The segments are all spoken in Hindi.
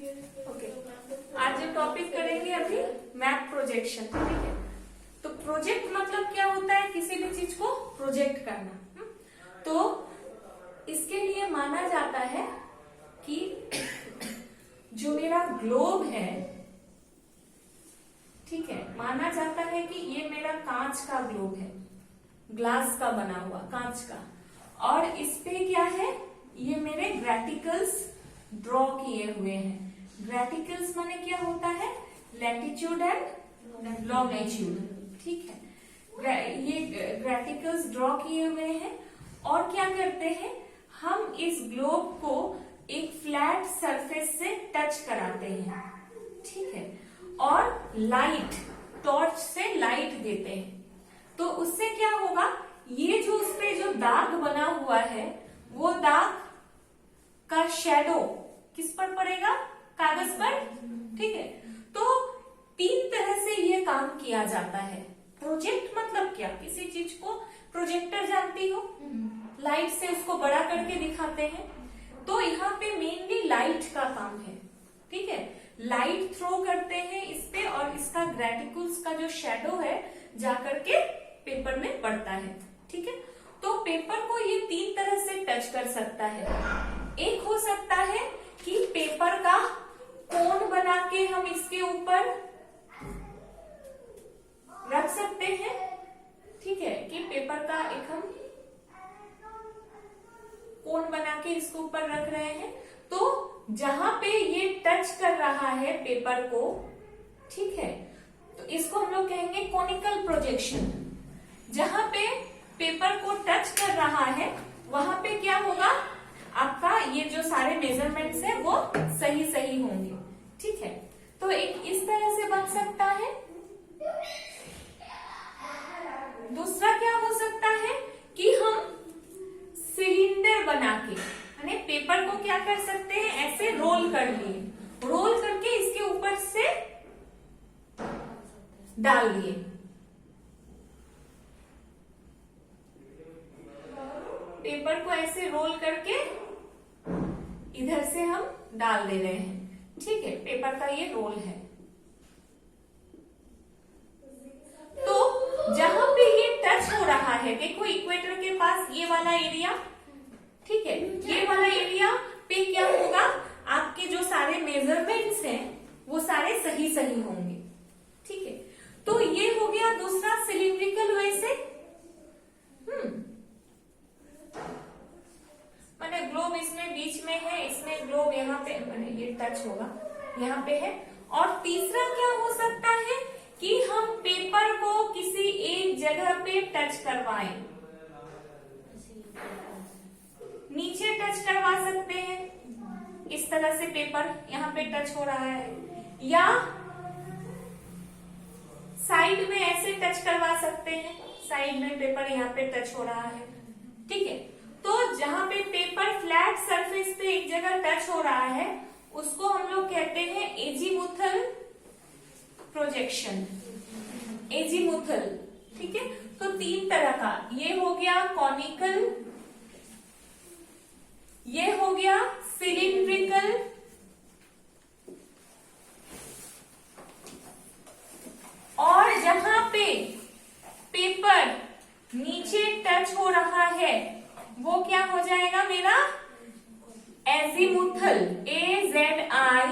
ओके, आज जो टॉपिक करेंगे अभी मैप प्रोजेक्शन, ठीक है। तो प्रोजेक्ट मतलब क्या होता है, किसी भी चीज को प्रोजेक्ट करना। तो इसके लिए माना जाता है कि जो मेरा ग्लोब है, ठीक है, माना जाता है कि ये मेरा कांच का ग्लोब है, ग्लास का बना हुआ कांच का, और इस पे क्या है, ये मेरे ग्रेटिकल्स ड्रॉ किए हुए हैं। ग्रेटिकल्स माने क्या होता है, लैटिट्यूड एंड लॉन्गिट्यूड, ठीक है। ये ग्रेटिकल्स ड्रॉ किए हुए हैं, और क्या करते हैं, हम इस ग्लोब को एक फ्लैट सरफेस से टच कराते हैं, ठीक है, और लाइट, टॉर्च से लाइट देते हैं। तो उससे क्या होगा, ये जो उस पे जो दाग बना हुआ है, वो दाग का शेडो किस पर पड़ेगा, कागज पर, ठीक है। तो 3 तरह से ये काम किया जाता है। प्रोजेक्ट मतलब क्या, किसी चीज को प्रोजेक्टर जानती हो, लाइट से उसको बड़ा करके दिखाते हैं। तो यहाँ पे मेनली लाइट का काम है, ठीक है। लाइट थ्रो करते हैं इस पे, और इसका ग्रेटिकल्स का जो शेडो है जाकर के पेपर में पड़ता है, ठीक है। तो पेपर को ये 3 तरह से टच कर सकता है। एक हो सकता है कि पेपर का कोन बना के हम इसके ऊपर रख सकते हैं, ठीक है, कि पेपर का एक हम कोन बना के इसके ऊपर रख रहे हैं। तो जहां पे ये टच कर रहा है पेपर को, ठीक है, तो इसको हम लोग कहेंगे कोनिकल प्रोजेक्शन। जहां पे पेपर को टच कर रहा है, वहां पे क्या होगा, आपका ये जो सारे मेजरमेंट्स है वो सही सही होंगे, ठीक है। तो एक इस तरह से बन सकता है। दूसरा क्या हो सकता है कि हम सिलेंडर बना के, यानी पेपर को क्या कर सकते हैं, ऐसे रोल कर लिए, रोल करके इसके ऊपर से डाल दिए, पेपर को ऐसे रोल करके इधर से हम डाल दे रहे हैं, ठीक है, पेपर का ये रोल है। तो जहां पे ये टच हो रहा है, देखो इक्वेटर के पास ये वाला एरिया, ठीक है, ये वाला एरिया पे क्या होगा, आपके जो सारे मेजरमेंट्स हैं वो सारे सही सही होंगे, ठीक है। तो ये हो गया दूसरा सिलिंड्रिकल वे से, मैंने ग्लोब इसमें बीच में है, इसमें ग्लोब यहाँ पे, मैंने ये टच होगा यहाँ पे है। और तीसरा क्या हो सकता है कि हम पेपर को किसी एक जगह पे टच करवाएं, नीचे टच करवा सकते हैं, इस तरह से पेपर यहाँ पे टच हो रहा है, या साइड में ऐसे टच करवा सकते हैं, साइड में पेपर यहाँ पे टच हो रहा है, ठीक है। तो जहां पे पेपर फ्लैट सरफेस पे एक जगह टच हो रहा है, उसको हम लोग कहते हैं एजीमुथल प्रोजेक्शन, एजीमुथल, ठीक है। तो 3 तरह का, ये हो गया कॉनिकल, ये हो गया सिलिंड्रिकल, और जहां पे पेपर नीचे टच हो रहा है वो क्या हो जाएगा मेरा एजीमुथल, AZIMUTHAL,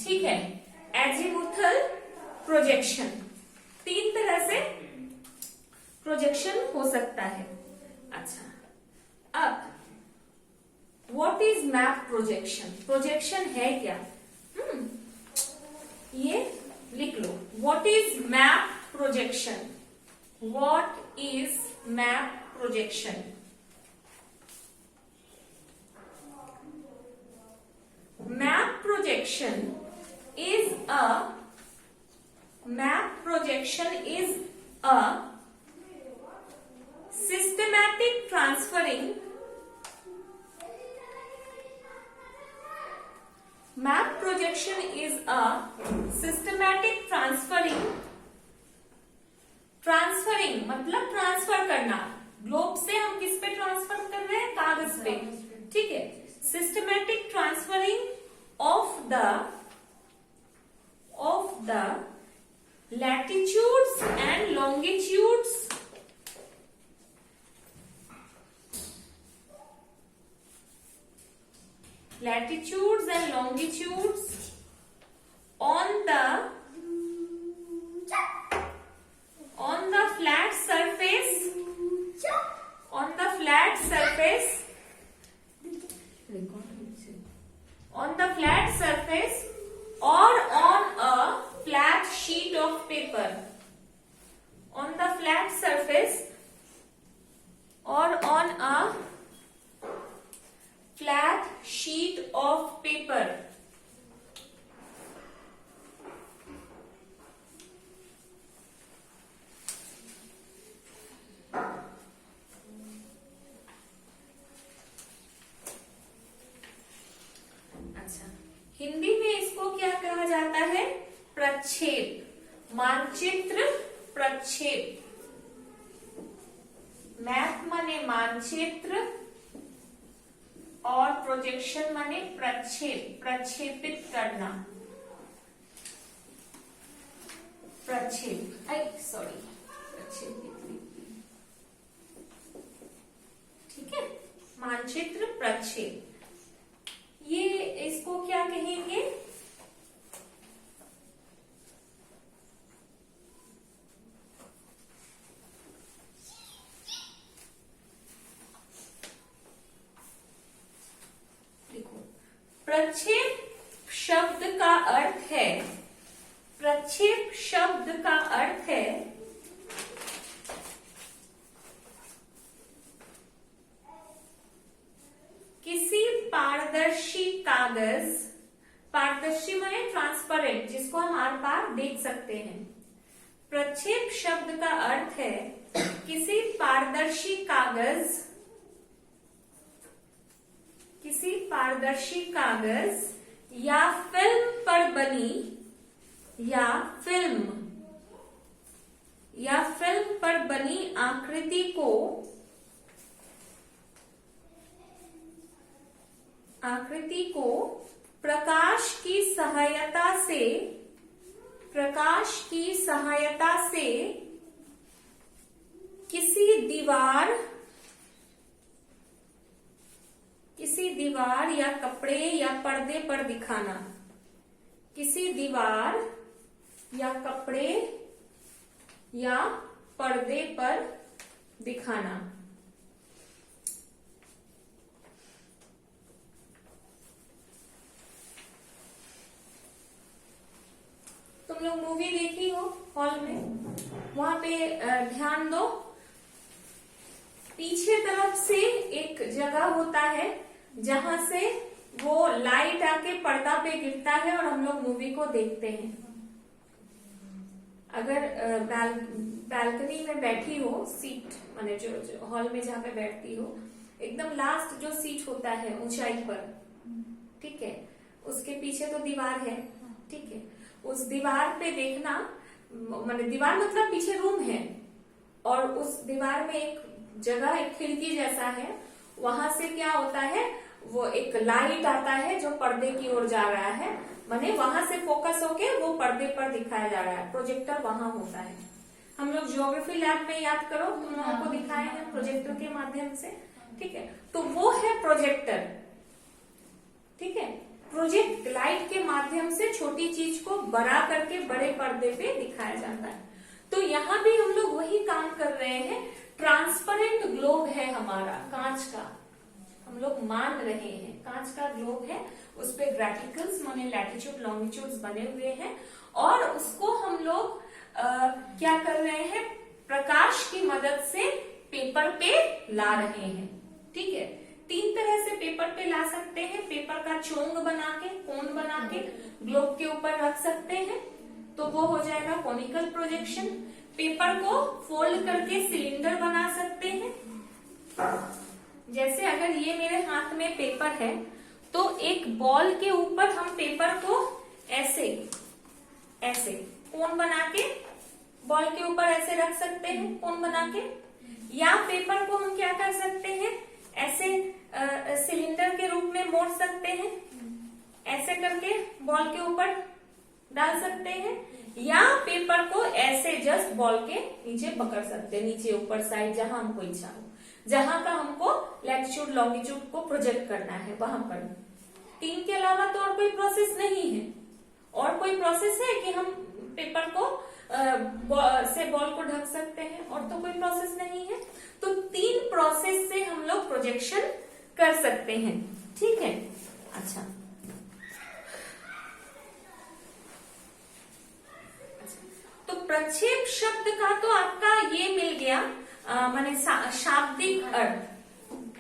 ठीक है, एजीमुथल प्रोजेक्शन। 3 तरह से प्रोजेक्शन हो सकता है। अच्छा, अब what is map projection, projection है क्या, ये लिख लो, what is map projection, what is map projection. Map projection is a systematic transferring. Map projection is a systematic transferring मतलब ट्रांसफर करना, ग्लोब से हम किस पे ट्रांसफर कर रहे हैं, कागज पे, ठीक है। Systematic transferring of the latitudes and longitudes on the flat surface or on a flat sheet of paper, on the flat surface or on a flat sheet of paper. अच्छा, हिंदी में इसको क्या कहा जाता है? प्रक्षेप, मानचित्र प्रक्षेप। मैप माने मानचित्र और प्रोजेक्शन माने प्रक्षेप, प्रक्षेपित करना, प्रक्षेप, प्रक्षेपित, ठीक है। मानचित्र प्रक्षेप, ये इसको क्या कहेंगे? देखो, प्रक्षेप शब्द का अर्थ है, प्रक्षेप शब्द का अर्थ है किसी पारदर्शी कागज, पारदर्शी माने ट्रांसपेरेंट, जिसको हम आर पार देख सकते हैं। प्रक्षेप शब्द का अर्थ है किसी पारदर्शी कागज, किसी पारदर्शी कागज या फिल्म पर बनी, या फिल्म पर बनी आकृति को प्रकाश की सहायता से किसी दीवार या कपड़े या पर्दे पर दिखाना, किसी दीवार या कपड़े या पर्दे पर दिखाना। तुम लोग मूवी देखी हो हॉल में, वहां पे ध्यान दो, पीछे तरफ से एक जगह होता है जहां से वो लाइट आके पर्दा पे गिरता है और हम लोग मूवी को देखते हैं। अगर बालकनी में बैठी हो, सीट माने जो हॉल में जहां पे बैठती हो, एकदम लास्ट जो सीट होता है ऊंचाई पर, ठीक है, उसके पीछे तो दीवार है, ठीक है, उस दीवार पे देखना, माने दीवार मतलब पीछे रूम है और उस दीवार में एक जगह, एक खिड़की जैसा है, वहां से क्या होता है, वो एक लाइट आता है जो पर्दे की ओर जा रहा है, माने वहां से फोकस होके वो पर्दे पर दिखाया जा रहा है, प्रोजेक्टर वहां होता है। हम लोग ज्योग्राफी लैब में याद करो, तुम लोगों को दिखाए हैं प्रोजेक्टर के माध्यम से, ठीक है, तो वो है प्रोजेक्टर, ठीक है। प्रोजेक्ट लाइट के माध्यम से छोटी चीज को बड़ा करके बड़े पर्दे पे दिखाया जाता है। तो यहाँ भी हम लोग वही काम कर रहे हैं, ट्रांसपेरेंट ग्लोब है हमारा, कांच का, हम लोग मान रहे हैं कांच का ग्लोब है, उस पे ग्रेटिकल्स माने लैटिट्यूड लॉन्गिट्यूड्स बने हुए हैं और उसको हम लोग क्या कर रहे हैं, प्रकाश की मदद से पेपर पे ला रहे हैं, ठीक है। 3 तरह से पेपर पे ला सकते हैं, पेपर का चोंग बना के, कोन बना के ग्लोब के ऊपर रख सकते हैं, तो वो हो जाएगा कोनिकल प्रोजेक्शन। पेपर को फोल्ड करके सिलेंडर बना सकते हैं, जैसे अगर ये मेरे हाथ में पेपर है तो एक बॉल के ऊपर हम पेपर को ऐसे ऐसे कोन बना के बॉल के ऊपर ऐसे रख सकते हैं, कोन बना के, या पेपर को हम क्या कर सकते हैं, ऐसे सिलेंडर के रूप में मोड़ सकते हैं, ऐसे करके बॉल के ऊपर डाल सकते हैं, या पेपर को ऐसे जस्ट बॉल के नीचे पकड़ सकते हैं, नीचे ऊपर साइड जहां हमको इच्छा हो, जहां का हमको लैटिट्यूड लॉन्गिट्यूड को प्रोजेक्ट करना है वहां पर। 3 के अलावा तो और कोई प्रोसेस नहीं है। और कोई प्रोसेस है कि हम पेपर को से बॉल को ढक सकते हैं, और तो कोई प्रोसेस नहीं है। तो 3 प्रोसेस से हम लोग प्रोजेक्शन कर सकते हैं, ठीक है। अच्छा, तो प्रक्षेप शब्द का तो आपका ये मिल गया माने शाब्दिक अर्थ,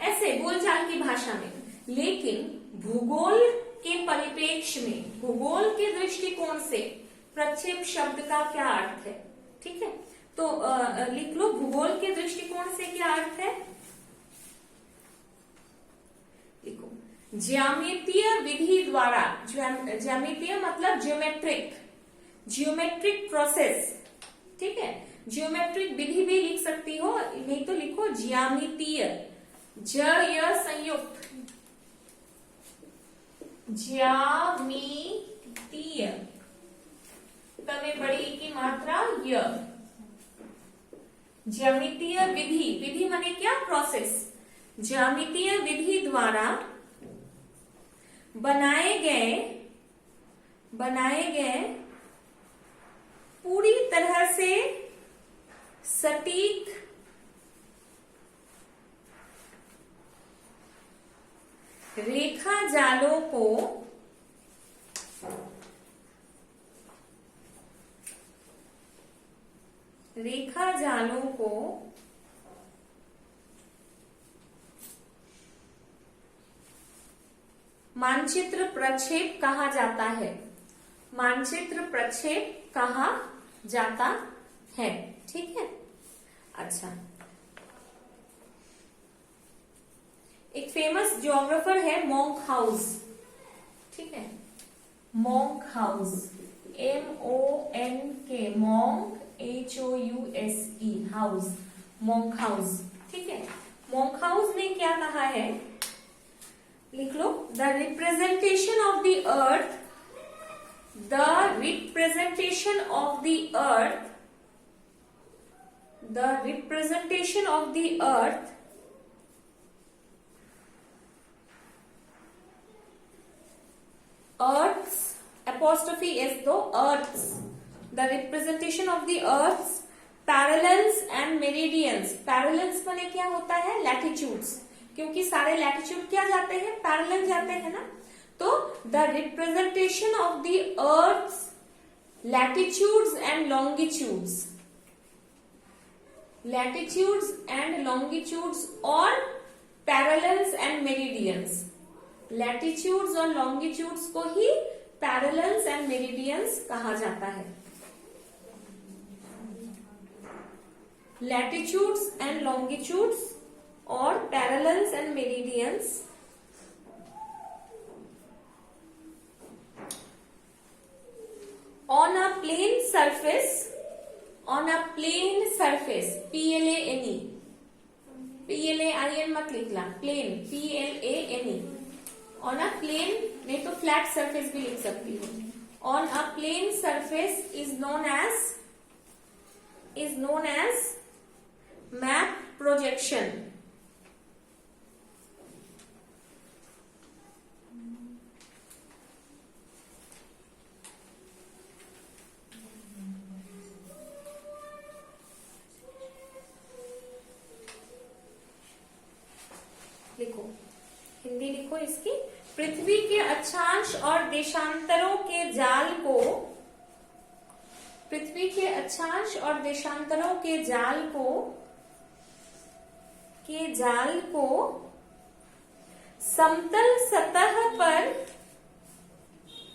ऐसे बोलचाल की भाषा में। लेकिन भूगोल के परिप्रेक्ष्य में, भूगोल के दृष्टिकोण से प्रक्षेप शब्द का क्या अर्थ है, ठीक है। तो लिख लो, भूगोल के दृष्टिकोण से क्या अर्थ है। लिखो, ज्यामितीय विधि द्वारा, ज्यामितीय मतलब ज्योमेट्रिक प्रोसेस, ठीक है। ज्योमेट्रिक विधि भी लिख सकती हो, नहीं तो लिखो ज्यामितीय, ज य संयुक्त, ज्यामितीय, तमे बड़ी की मात्रा य, ज्यामितीय विधि, विधि माने क्या, प्रोसेस। ज्यामितीय विधि द्वारा बनाए गए पूरी तरह से सटीक रेखा जालों को मानचित्र प्रक्षेप कहा जाता है। मानचित्र प्रक्षेप कहा जाता है, ठीक है। अच्छा, एक फेमस ज्योग्राफर है मोंक हाउस, ठीक है। Monkhouse, MONK, Monk HOUSE, house, Monkhouse, ठीक है। मोंक हाउस ने क्या कहा है, लिख लो, the representation of the earth, the representation of the earth earth's apostrophe s दो, earth's, the representation of the earth's parallels and meridians, parallels माने क्या होता है, latitudes, क्योंकि सारे latitude क्या जाते हैं, parallel जाते हैं ना। तो the representation of the earth latitudes and longitudes और पैरेलल्स एंड मेरिडियंस, लैटिट्यूड्स और लॉन्गिट्यूड्स को ही पैरेलल्स एंड मेरिडियंस कहा जाता है। लैटिट्यूड्स एंड लॉन्गिट्यूड्स और parallels and meridians on a plane surface, PLANE, PLAIN मत लिखना, plane, PLANE, on a plane, नहीं तो flat surface भी लिख सकती हो। On a plane surface is known as map projection, लिखो, हिंदी लिखो इसकी। पृथ्वी के अक्षांश और देशांतरों के जाल को, पृथ्वी के अक्षांश और देशांतरों के जाल को समतल सतह पर,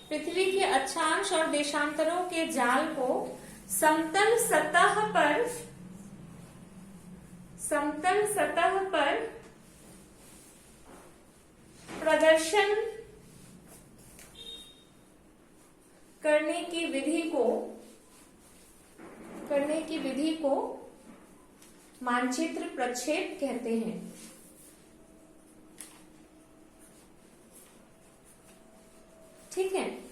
पृथ्वी के अक्षांश और देशांतरों के जाल को समतल सतह पर प्रदर्शन करने की विधि को मानचित्र प्रक्षेप कहते हैं। ठीक है।